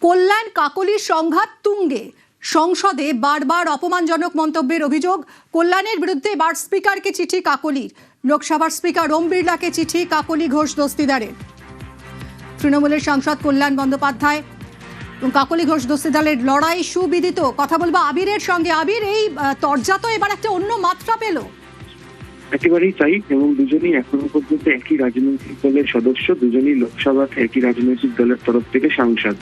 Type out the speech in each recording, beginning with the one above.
কল্যাণ কাকলির সংঘাত তুঙ্গে। সংসদে বারবার অপমানজনক মন্তব্যের অভিযোগ। কল্যাণের বিরুদ্ধে এবার স্পিকারকে চিঠি কাকলির। লোকসভার স্পিকার ওম বিড়লাকে চিঠি কাকলি ঘোষ দস্তিদারের। তৃণমূলের সাংসদ কল্যাণ বন্দ্যোপাধ্যায় এবং কাকলি ঘোষ দস্তিদারের লড়াই সুবিদিত। কথা বলবো আবিরের সঙ্গে। আবির, এই তরজা তো এবার একটা অন্য মাত্রা পেল। একেবারেই তাই, এবং দুজনেই এখনো পর্যন্ত একই রাজনৈতিক দলের সদস্য, দুজনেই লোকসভাতে একই রাজনৈতিক দলের তরফ থেকে সাংসদ।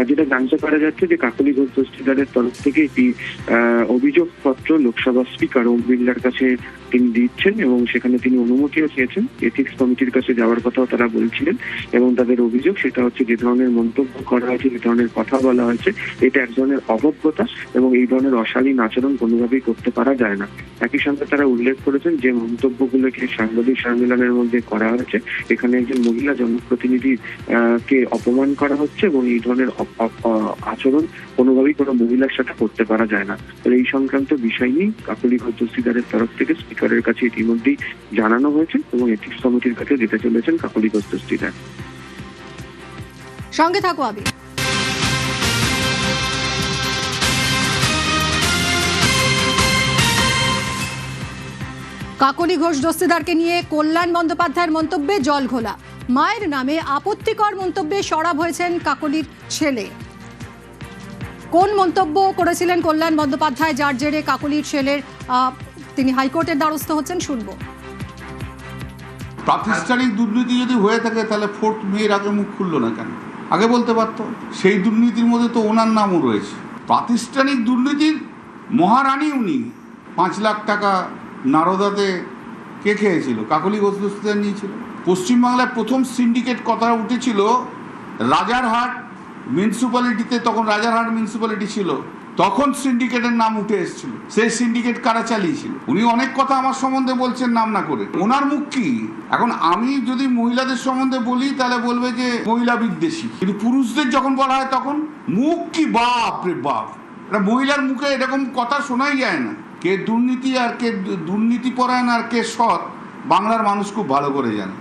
যেটা জানতে পারা যাচ্ছে যে কাকলি ঘোষ দস্তিদারের তরফ থেকে একটি অভিযোগপত্র লোকসভা স্পিকার ওম বিড়লার কাছে তিনি দিচ্ছেন এবং সেখানে তিনি অনুমতিও চেয়েছেন। এথিক্স কমিটির কাছে যাওয়ার কথাও তারা বলছিলেন এবং তাদের অভিযোগ সেটা হচ্ছে যে ধরনের মন্তব্য করা হয়েছে, যে ধরনের কথা বলা হয়েছে, এটা এক ধরনের অভব্যতা এবং এই ধরনের অশালীন আচরণ কোনোভাবেই করতে পারা যায় না। একই সঙ্গে তারা উল্লেখ করেছেন যে মন্তব্যগুলোকে সাংবাদিক সম্মেলনের মধ্যে করা হয়েছে, এখানে একজন মহিলা জনপ্রতিনিধি কে অপমান করা হচ্ছে এবং এই ধরনের আচরণ কোনোভাবেই কোনো মহিলার সাথে করতে পারা যায় না। তাহলে এই সংক্রান্ত বিষয় নিয়ে কাকলি ঘোষ দস্তিদারের তরফ থেকে স্পিকারের কাছে ইতিমধ্যেই জানানো হয়েছে এবং এথিক্স কমিটির কাছে দিতে চলেছেন কাকলি ঘোষ দস্তিদার। সঙ্গে থাকো আবির। কাকলি ঘোষ দস্তিদারকে নিয়ে কল্যাণ বন্দ্যোপাধ্যায়ের মন্তব্যে জল ঘোলা। মায়ের নামে আপত্তিকর মন্তব্যে সরব হয়েছেন কাকলির ছেলে। কোন মন্তব্য করেছিলেন কল্যাণ বন্দ্যোপাধ্যায় যার জেরে কাকলির ছেলের তিনি হাইকোর্টের দ্বারস্থ হচ্ছেন, শুনবো। প্রাতিষ্ঠানিক দুর্নীতি যদি হয়ে থাকে তাহলে 4 মের আগে মুখ খুললো না কেন? আগে বলতে পারতো। সেই দুর্নীতির মধ্যে তো ওনার নামও রয়েছে। প্রাতিষ্ঠানিক দুর্নীতির মহারানী উনি। 5 লাখ টাকা নারদাতে কে খেয়েছিল? কাকলি ঘোষ দস্তিদার নিয়েছিল। পশ্চিমবাংলায় প্রথম সিন্ডিকেট কথা উঠেছিল রাজারহাট মিউনিসিপ্যালিটিতে, তখন রাজারহাট মিউনিসিপ্যালিটি ছিল, তখন সিন্ডিকেটের নাম উঠে এসেছিল। সেই সিন্ডিকেট কারা চালিয়েছিল? উনি অনেক কথা আমার সম্বন্ধে বলছেন নাম না করে। ওনার মুখ কি? এখন আমি যদি মহিলাদের সম্বন্ধে বলি তাহলে বলবে যে মহিলা বিদ্বেষী, কিন্তু পুরুষদের যখন বলা হয় তখন মুখ কি, বাপ রে বাপ! এটা মহিলার মুখে এরকম কথা শোনাই যায় না। কে দুর্নীতি আর কে দুর্নীতিপরায়ণ আর কে সৎ বাংলার মানুষ খুব ভালো করে জানে।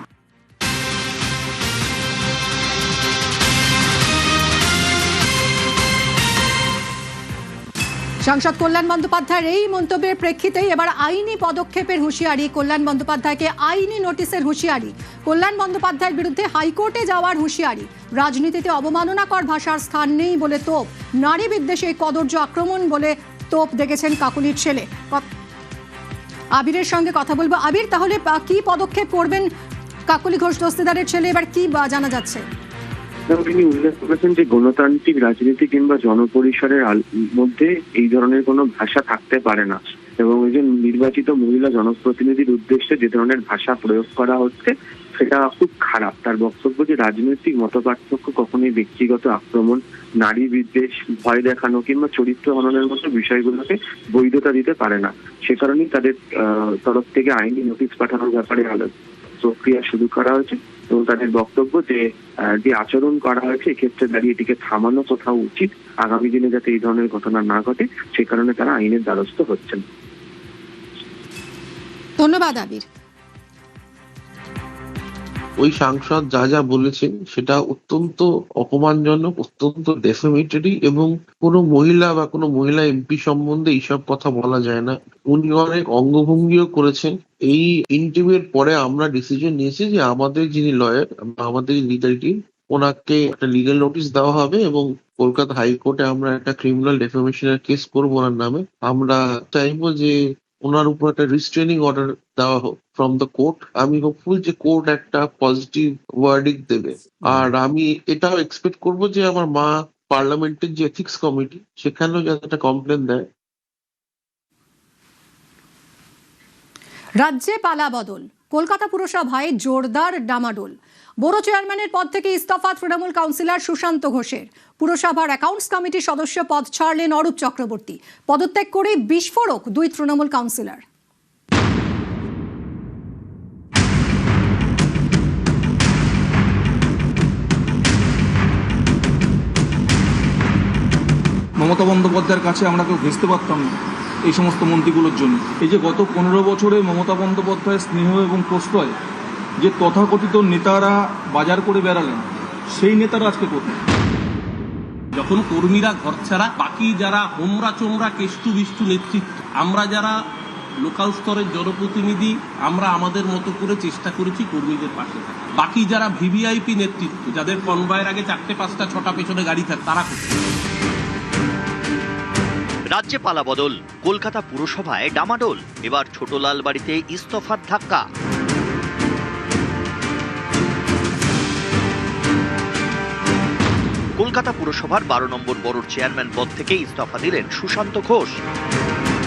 সাংসদ কল্যাণ বন্দ্যোপাধ্যায়ের এই মন্তব্যের প্রেক্ষিতেই এবার আইনি পদক্ষেপের হুঁশিয়ারি। কল্যাণ বন্দ্যোপাধ্যায়কে আইনি নোটিশের হুঁশিয়ারি। কল্যাণ বন্দ্যোপাধ্যায়ের বিরুদ্ধে হাইকোর্টে যাওয়ার হুঁশিয়ারি। রাজনীতিতে অবমাননাকর ভাষার স্থান নেই বলে তোপ। নারী বিদ্বেষে কদর্য আক্রমণ বলে তোপ দেখেছেন কাকলির ছেলে। আবিরের সঙ্গে কথা বলবো। আবির, তাহলে কি পদক্ষেপ করবেন কাকলি ঘোষ দস্তিদারের ছেলে? এবার কি জানা যাচ্ছে? তিনি উল্লেখ করেছেন যে গণতান্ত্রিক রাজনীতি কিংবা জনপরিসরের মধ্যে এই ধরনের কোনো ভাষা থাকতে পারে না এবং একজন নির্বাচিত মহিলা জনপ্রতিনিধির উদ্দেশ্যে যে ধরনের ভাষা প্রয়োগ করা হচ্ছে সেটা খুব খারাপ। তার বক্তব্য যে রাজনৈতিক মতপার্থক্য কখনোই ব্যক্তিগত আক্রমণ, নারী বিদ্বেষ, ভয় দেখানো কিংবা চরিত্র হননের মতো বিষয়গুলোকে বৈধতা দিতে পারে না। সে কারণেই তাদের তরফ থেকে আইনি নোটিশ পাঠানোর ব্যাপারে প্রক্রিয়া শুরু করা হয়েছে এবং তাদের বক্তব্য যে আচরণ করা হয়েছে এক্ষেত্রে দাঁড়িয়ে এটিকে থামানো কোথাও উচিত, আগামী দিনে যাতে এই ধরনের ঘটনা না ঘটে সে কারণে তারা আইনের দ্বারস্থ হচ্ছেন। ধন্যবাদ আবির। ওই সাংসদ যা যা বলেছেন সেটা অত্যন্ত অপমানজনক, অত্যন্ত ডেফেমেটরি এবং কোনো মহিলা বা কোনো মহিলা এমপি সম্বন্ধে এইসব কথা বলা যায় না। উনি অনেক অঙ্গভঙ্গিও করেছেন। এই ইন্টারভিউর পরে আমরা ডিসিশন নিয়েছি যে আমাদের যিনি লয়ার, আমাদের লিগাল টিম, ওনাকে একটা লিগাল নোটিশ দেওয়া হবে এবং কলকাতা হাইকোর্টে আমরা একটা ক্রিমিনাল ডেফেমেশনের কেস করবো ওনার নামে। আমরা চাইবো যে ওনার উপর একটা রিস্ট্রেনিং অর্ডার দেওয়া হোক ফ্রম দ্য কোর্ট। আমি হোপফুল যে কোর্ট একটা পজিটিভ ওয়ার্ডিক দেবে। আর আমি এটাও এক্সপেক্ট করবো যে আমার মা পার্লামেন্টের যে এথিক্স কমিটি সেখানেও যাতে একটা কমপ্লেন দেয়। রাজ্যে পালা বদল। কলকাতা পুরসভায় জোরদার ডামাডোল। বড় চেয়ারম্যানের পদ থেকে ইস্তফা তৃণমূল কাউন্সিলর সুশান্ত ঘোষের। পুরসভার অ্যাকাউন্টস কমিটির সদস্য পদ ছাড়লেন অরূপ চক্রবর্তী। পদত্যাগ করে বিস্ফোরক 2 তৃণমূল কাউন্সিলর। মমতা বন্দ্যোপাধ্যায়ের কাছে আমরা কেউ ঘেঁষতে পারতাম না এই সমস্ত মন্ত্রীগুলোর জন্য। এই যে গত 15 বছরে মমতা বন্দ্যোপাধ্যায়ের স্নেহ এবং প্রশ্রয় যে তথাকথিত নেতারা বাজার করে বেড়ালেন, সেই নেতারা আজকে কোথায়? যখন কর্মীরা ঘর ছাড়া, বাকি যারা হোমরা চোমরা কেষ্টু বিষ্টু নেতৃত্ব, আমরা যারা লোকাল স্তরের জনপ্রতিনিধি, আমরা আমাদের মতো করে চেষ্টা করেছি কর্মীদের পাশে থাকা। বাকি যারা ভিভিআইপি নেতৃত্ব, যাদের কনভয়ের আগে 4টে 5টা 6টা পেছনে গাড়ি থাকে, তারা করছে। রাজ্যে পালাবদল, কলকাতা পুরসভায় ডামাডোল, এবার ছোট লাল বাড়িতে ইস্তফার ধাক্কা। কলকাতা পুরসভার 12 নম্বর বড় চেয়ারম্যান পদ থেকে ইস্তফা দিলেন সুশান্ত ঘোষ।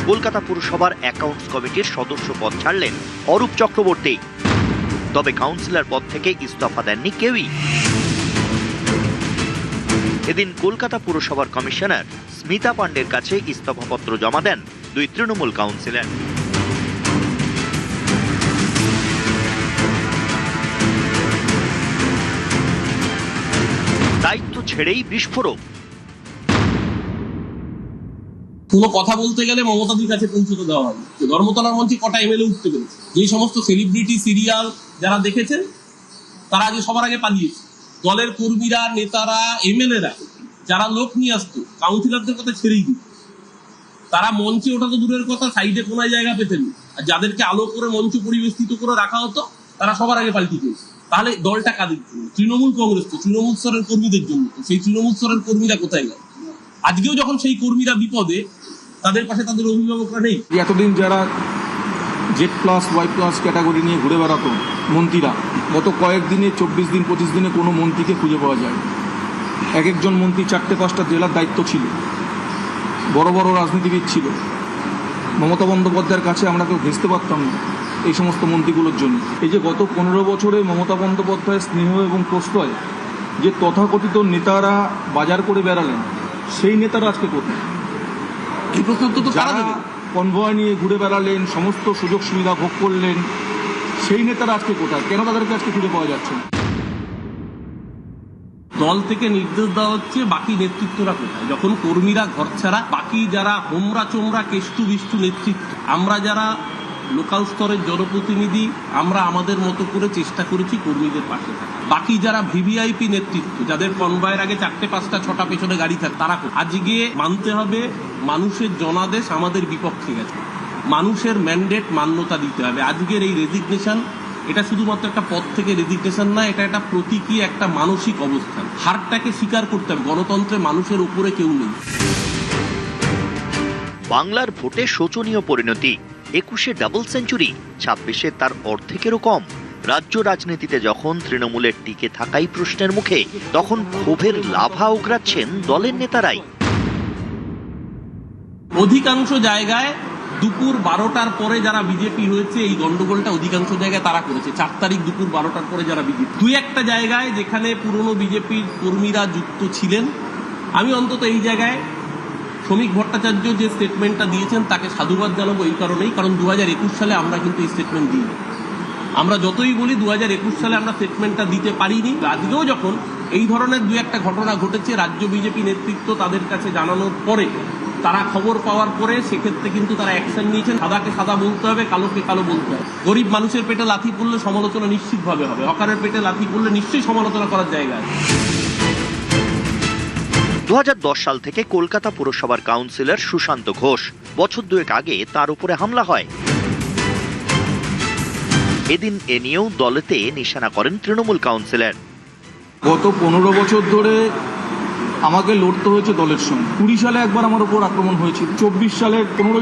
কলকাতা পুরসভার অ্যাকাউন্টস কমিটির সদস্য পদ ছাড়লেন অরূপ চক্রবর্তী। তবে কাউন্সিলর পদ থেকে ইস্তফা দেননি কেউই। এদিন কলকাতা পুরসভার কমিশনার স্মিতা পান্ডের কাছে ইস্তফাপত্র জমা দেন 2 তৃণমূল কাউন্সিলর। দায়িত্ব ছেড়েই বিস্ফোরক। কোনো কথা বলতে গেলে মমতাদির কাছে পৌঁছতে দেওয়া হবে। ধর্মতলার মঞ্চে কটা এমএলএ উঠতে পেরেছে, যে সমস্ত সেলিব্রিটি সিরিয়াল যারা দেখেছেন তারা আগে সবার আগে পালিয়েছে। দলের কর্মীরা, নেতারা, এমএলএরা যারা লোক নিয়ে আসতো, কাউন্সিলরদের কথা ছেড়েই দিত। তারা মঞ্চে ওঠা তো দূরের কথা, সাইডে কোনায় জায়গা পেতেন। আর যাদেরকে আলো করে মঞ্চ পরিবেষ্টিত করে রাখা হতো, তারা সবার আগে পাল্টি পেয়েছে। তাহলে দলটা কাদের জন্য? তৃণমূল কংগ্রেস তো তৃণমূল স্তরের কর্মীদের জন্য। সেই তৃণমূল স্তরের কর্মীরা কোথায় গেল? আজকেও যখন সেই কর্মীরা বিপদে, তাদের পাশে তাদের অভিভাবকরা নেই। এতদিন যারা Z+, Y+ ক্যাটাগরি নিয়ে ঘুরে বেড়াতো মন্ত্রীরা, গত কয়েকদিনে 24 দিন 25 দিনে কোনো মন্ত্রীকে খুঁজে পাওয়া যায়। এক একজন মন্ত্রী 4টে 5টা জেলার দায়িত্ব ছিল, বড় বড় রাজনীতিবিদ ছিল। মমতা বন্দ্যোপাধ্যায়ের কাছে আমরা কেউ ঘেঁচতে পারতাম না এই সমস্ত মন্ত্রীগুলোর জন্য। এই যে গত 15 বছরে মমতা বন্দ্যোপাধ্যায়ের স্নেহ এবং প্রশ্রয় যে তথাকথিত নেতারা বাজার করে বেড়ালেন, সেই নেতারা আজকে কোথায়? এই প্রশ্ন তো তারা দেবে। কনভয় নিয়ে ঘুরে বেড়ালেন, সমস্ত সুযোগ সুবিধা ভোগ করলেন, সেই নেতারা আজকে কোথায়? কেন তাদেরকে আজকে খুঁজে পাওয়া যাচ্ছে না? দল থেকে নির্দেশ দেওয়া হচ্ছে, বাকি নেতৃত্বরা কোথায়? যখন কর্মীরা ঘর ছাড়া, বাকি যারা হোমরা চোমরা কেষ্টু বিষ্টু নেতৃত্ব, আমরা যারা লোকাল স্তরের জনপ্রতিনিধি, আমরা আমাদের মতো করে চেষ্টা করেছি কর্মীদের পাশে থাকা। বাকি যারা ভিভিআইপি নেতৃত্ব, যাদের কনভয়ের আগে 4টে 5টা 6টা পেছনে গাড়ি থাকে, তারা আজকে মানতে হবে মানুষের জনাদেশ আমাদের বিপক্ষে গেছে। মানুষের ম্যান্ডেট মান্যতা দিতে হবে। আজকের এই রেজিগনেশন, এটা শুধুমাত্র একটা পদ থেকে রেজিগনেশন না, এটা একটা প্রতীকী একটা মানসিক অবস্থান। হারটাকে স্বীকার করতে হবে, গণতন্ত্রে মানুষের উপরে কেউ নেই। বাংলার ভোটে শোচনীয় পরিণতি, 21-এ ডাবল সেঞ্চুরি, 26-এ তার অর্ধেকেরও কম। রাজ্য রাজনীতিতে যখন তৃণমূলের টিকে থাকাই প্রশ্নের মুখে, তখন ক্ষোভের লাভা উগরাচ্ছেন দলের নেতারাই। অধিকাংশ জায়গায় দুপুর 12টার পরে যারা বিজেপি হয়েছে, এই গন্ডগোলটা অধিকাংশ জায়গায় তারা করেছে। 4 তারিখ দুপুর 12টার পরে যারা বিজেপি, 2-1টা জায়গায় যেখানে পুরনো বিজেপির কর্মীরা যুক্ত ছিলেন, আমি অন্তত এই জায়গায় শ্রমিক ভট্টাচার্য যে স্টেটমেন্টটা দিয়েছেন তাকে সাধুবাদ জানাবো এই কারণেই, কারণ 2021 সালে আমরা কিন্তু এই স্টেটমেন্ট দিই। আমরা যতই বলি 2021 সালে আমরা স্টেটমেন্টটা দিতে পারিনি। আজকেও যখন এই ধরনের 2-1টা ঘটনা ঘটেছে, রাজ্য বিজেপি নেতৃত্ব তাদের কাছে জানানোর পরে, তারা খবর পাওয়ার পরে, সেক্ষেত্রে কিন্তু তারা অ্যাকশন নিয়েছেন। সাদাকে সাদা বলতে হবে, কালোকে কালো বলতে হবে। গরিব মানুষের পেটে লাথি পড়লে সমালোচনা নিশ্চিতভাবে হবে, হকারের পেটে লাথি পড়লে নিশ্চয়ই সমালোচনা করার জায়গা আছে। 2010 সাল থেকে কলকাতা পুরসভার কাউন্সিলর সুশান্ত ঘোষ। বছর 2 আগে তার উপরে হামলা হয়। এদিন এ নিয়েও দলেতে নিশানা করেন তৃণমূল কাউন্সিলর। গত 15 বছর ধরে আমাকে লড়তে হয়েছে দলের সঙ্গে। 20 সালে একবার আমার উপর আক্রমণ হয়েছিল, 24 সালের 15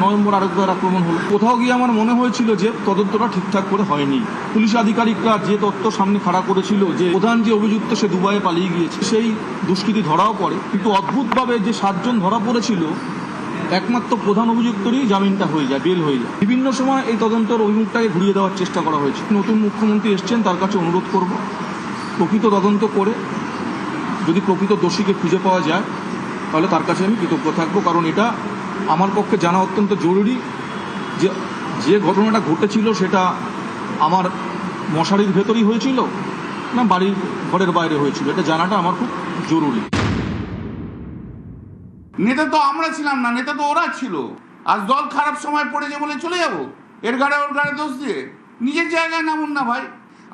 নভেম্বর আরেকবার আক্রমণ হলো। কোথাও গিয়ে আমার মনে হয়েছিল যে তদন্তটা ঠিকঠাক করে হয়নি। পুলিশ আধিকারিকরা যে তথ্য সামনে খাড়া করেছিল যে প্রধান যে অভিযুক্ত সে দুবাইয়ে পালিয়ে গিয়েছে, সেই দুষ্কৃতী ধরাও পড়ে। কিন্তু অদ্ভুতভাবে যে 7 জন ধরা পড়েছিল, একমাত্র প্রধান অভিযুক্তরই জামিনটা হয়ে যায়, বেল হয়ে যায়। বিভিন্ন সময় এই তদন্তের অভিমুখটাকে ঘুরিয়ে দেওয়ার চেষ্টা করা হয়েছে। নতুন মুখ্যমন্ত্রী এসছেন, তার কাছে অনুরোধ করব প্রকৃত তদন্ত করে যদি প্রকৃত দোষীকে খুঁজে পাওয়া যায়, তাহলে তার কাছে আমি কৃতজ্ঞ থাকবো। কারণ এটা আমার পক্ষে জানা অত্যন্ত জরুরি যে যে ঘটনাটা ঘটেছিল সেটা আমার মশারির ভেতরই হয়েছিল না বাড়ির ঘরের বাইরে হয়েছিল, এটা জানাটা আমার খুব জরুরি। নেতা তো আমরা ছিলাম না, নেতা তো ওরা ছিল। আজ দল খারাপ সময় পড়েছে বলে চলে যাব? এর ঘাড়ে ওর ঘাড়ে দোষ দিয়ে নিজের জায়গায় নামুন না ভাই।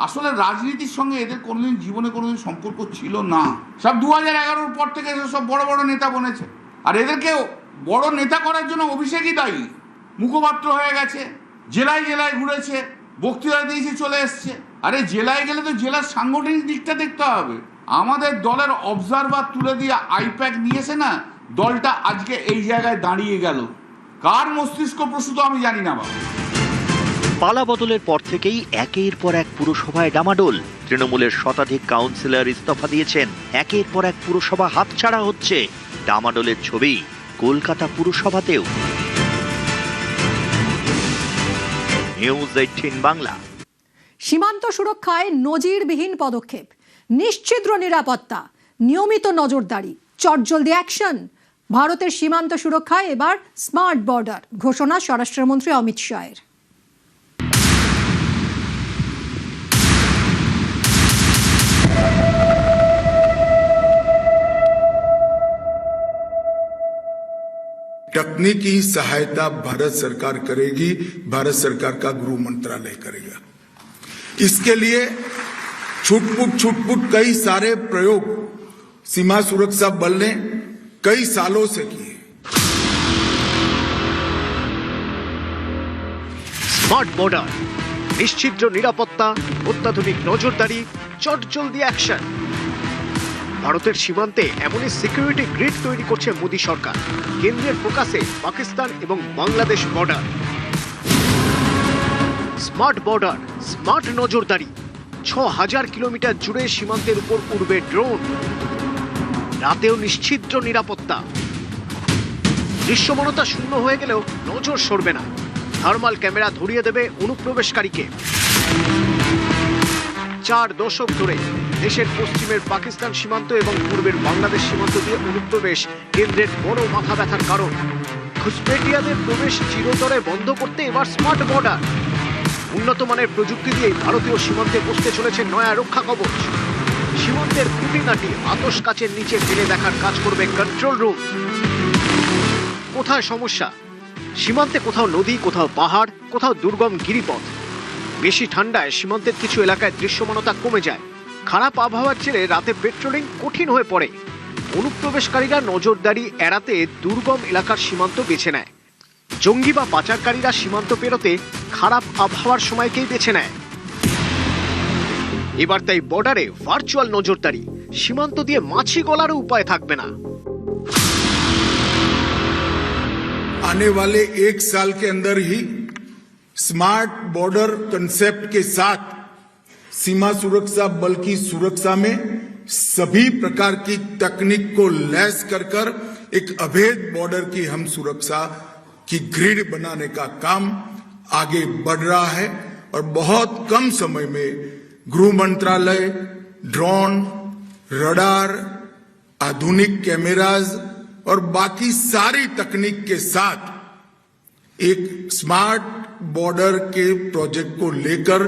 আসলে রাজনীতির সঙ্গে এদের কোনোদিন জীবনে কোনোদিন সম্পর্ক ছিল না। সব 2011-র পর থেকে সব বড় বড় নেতা বনেছে, আর এদেরকে বড় নেতা করার জন্য অভিষেকই দায়ী। মুখপাত্র হয়ে গেছে, জেলায় জেলায় ঘুরেছে, বক্তৃতা দিয়েছে, চলে এসছে। আরে জেলায় গেলে তো জেলার সাংগঠনিক দিকটা দেখতে হবে। আমাদের দলের অবজারভার তুলে দিয়ে আইপ্যাক নিয়েছে না, দলটা আজকে এই জায়গায় দাঁড়িয়ে গেল। কার মস্তিষ্ক প্রসূত আমি জানি না বাবা। পালা বদলের পর থেকেই একের পর এক পুরসভায় ডামাডোল। তৃণমূলের শতাধিক কাউন্সিলর ইস্তফা দিয়েছেন, একের পর এক পুরসভা হাতছাড়া হচ্ছে। ডামাডোলের ছবি কলকাতা পুরসভাতেও। নিউজ 18 বাংলা। সীমান্ত সুরক্ষায় নজিরবিহীন পদক্ষেপ, নিশ্ছিদ্র নিরাপত্তা, নিয়মিত নজরদারি, চটজলদি অ্যাকশন। ভারতের সীমান্ত সুরক্ষায় এবার স্মার্ট বর্ডার, ঘোষণা স্বরাষ্ট্রমন্ত্রী অমিত শাহের। तकनीकी सहायता भारत सरकार करेगी, भारत सरकार का गृह मंत्रालय करेगा। इसके लिए छुटपुट कई सारे प्रयोग सीमा सुरक्षा बल ने कई सालों से किए। স্মার্ট বর্ডার, নিশ্চিদ্র নিরাপত্তা, অত্যাধুনিক নজরদারি, চটজলদি অ্যাকশন। ভারতের সীমান্তে এমনই সিকিউরিটি গ্রিড তৈরি করছে মোদী সরকার। কেন্দ্রের ফোকাসে পাকিস্তান এবং Bangladesh border. Smart border, smart নজরদারি, 6000 কিলোমিটার জুড়ে সীমান্তের উপর উড়বে ড্রোন। রাতেও নিশ্চিদ্র নিরাপত্তা। দৃশ্যমানতা শূন্য হয়ে গেলেও নজর সরবে না। থার্মাল ক্যামেরা ধরিয়ে দেবে অনুপ্রবেশকারীকে। 4 দশক ধরে দেশের পশ্চিমের পাকিস্তান সীমান্ত এবং পূর্বের বাংলাদেশ সীমান্ত দিয়ে অনুপ্রবেশ কেন্দ্রের বড় মাথা ব্যথার কারণ। ঘুষপেটিয়াদের প্রবেশ চিরতরে বন্ধ করতে এবার স্মার্ট বর্ডার। উন্নত মানের প্রযুক্তি দিয়ে ভারতীয় সীমান্তে বসতে চলেছে নয়া রক্ষা কবচ। সীমান্তের খুঁটিনাটি আতশ কাচের নিচে ফেলে দেখার কাজ করবে কন্ট্রোল রুম। কোথায় সমস্যা? সীমান্তে কোথাও নদী, কোথাও পাহাড়, কোথাও দুর্গম গিরিপথ। বেশি ঠান্ডায় সীমান্তের কিছু এলাকায় দৃশ্যমানতা কমে যায়। খারাপ আবহাওয়ার জেরে রাতে পেট্রোলিং কঠিন হয়ে পড়ে। অনুপ্রবেশকারীরা নজরদারি এড়াতে দুর্গম এলাকার সীমান্ত বেছে নেয়। জঙ্গি বা পাচারকারীরা সীমান্ত পেরোতে খারাপ আবহাওয়ার সময়কেই বেছে নেয়। এবার তাই বর্ডারে ভার্চুয়াল নজরদারি। সীমান্ত দিয়ে মাছি গলারও উপায় থাকবে না। आने वाले 1 साल के अंदर ही स्मार्ट बॉर्डर कंसेप्ट के साथ सीमा सुरक्षा बल की सुरक्षा में सभी प्रकार की तकनीक को लैस कर एक अभेद बॉर्डर की हम सुरक्षा की ग्रिड बनाने का काम आगे बढ़ रहा है। और बहुत कम समय में गृह मंत्रालय ड्रोन, रडार, आधुनिक कैमराज और बाकी सारी तकनीक के साथ एक स्मार्ट बॉर्डर के प्रोजेक्ट को लेकर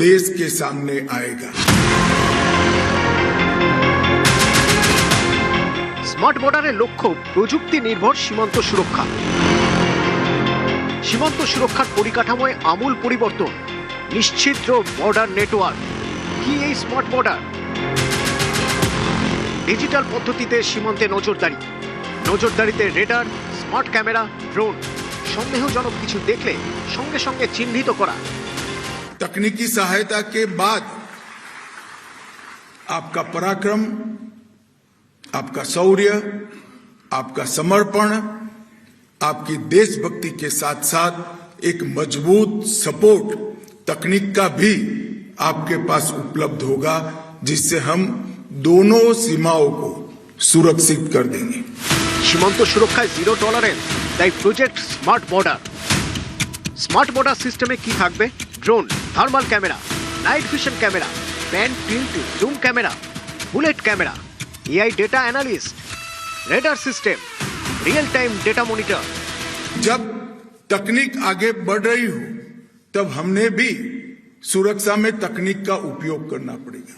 देश के सामने आएगा। স্মার্ট বর্ডারের লক্ষ্য প্রযুক্তি নির্ভর সীমান্ত সুরক্ষা। সীমান্ত সুরক্ষার পরিকাঠামোয় আমূল পরিবর্তন। নিশ্চিদ্র বর্ডার নেটওয়ার্ক। কি এই স্মার্ট বর্ডার? ডিজিটাল পদ্ধতিতে সীমান্তে নজরদারি। নজরদারিতে রেডার, স্মার্ট ক্যামেরা, ড্রোন। সন্দেহজনক কিছু দেখলে সঙ্গে সঙ্গে চিহ্নিত করা। तकनीकी सहायता के बाद आपका पराक्रम, आपका शौर्य, आपका समर्पण, आपकी देशभक्ति के साथ साथ एक मजबूत सपोर्ट तकनीक का भी आपके पास उपलब्ध होगा, जिससे हम दोनों सीमाओं को सुरक्षित कर देंगे। সীমান্ত সুরক্ষায় জিরো টলারেন্স, তাই project smart border. Smart border সিস্টেমে কি থাকবে? Drone, thermal camera, night vision camera, pan tilt zoom camera, bullet camera, AI data analyst, radar system, real time data monitor. जब तकनीक आगे बढ़ रही हो तब हमने भी सुरक्षा में तकनीक का उपयोग करना पड़ेगा।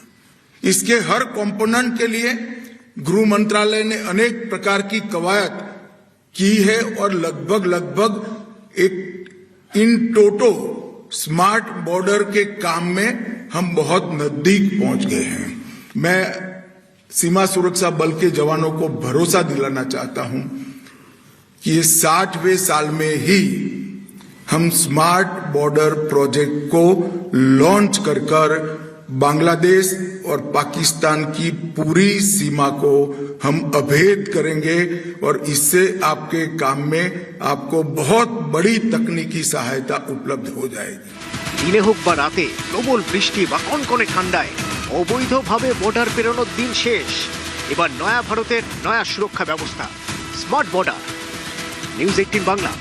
इसके हर कंपोनेंट के लिए गृह मंत्रालय ने अनेक प्रकार की कवायद की है और लगभग एक इन टोटो स्मार्ट बॉर्डर के काम में हम बहुत नजदीक पहुंच गए हैं। मैं सीमा सुरक्षा बल के जवानों को भरोसा दिलाना चाहता हूं कि ये 60वें साल में ही हम स्मार्ट बॉर्डर प्रोजेक्ट को लॉन्च कर बांग्लादेश और पाकिस्तान की पूरी सीमा को हम अभेद करेंगे और इससे आपके काम में आपको बहुत बड़ी तकनीकी सहायता उपलब्ध हो जाएगी। দিনে হোক বা রাতে প্রবল বৃষ্টি বা কনকনে ঠান্ডায় অবৈধভাবে বর্ডার পেরোনোর দিন শেষ। এবার নয়া ভারতের নয়া সুরক্ষা ব্যবস্থা স্মার্ট বর্ডার। নিউজ 18 বাংলা।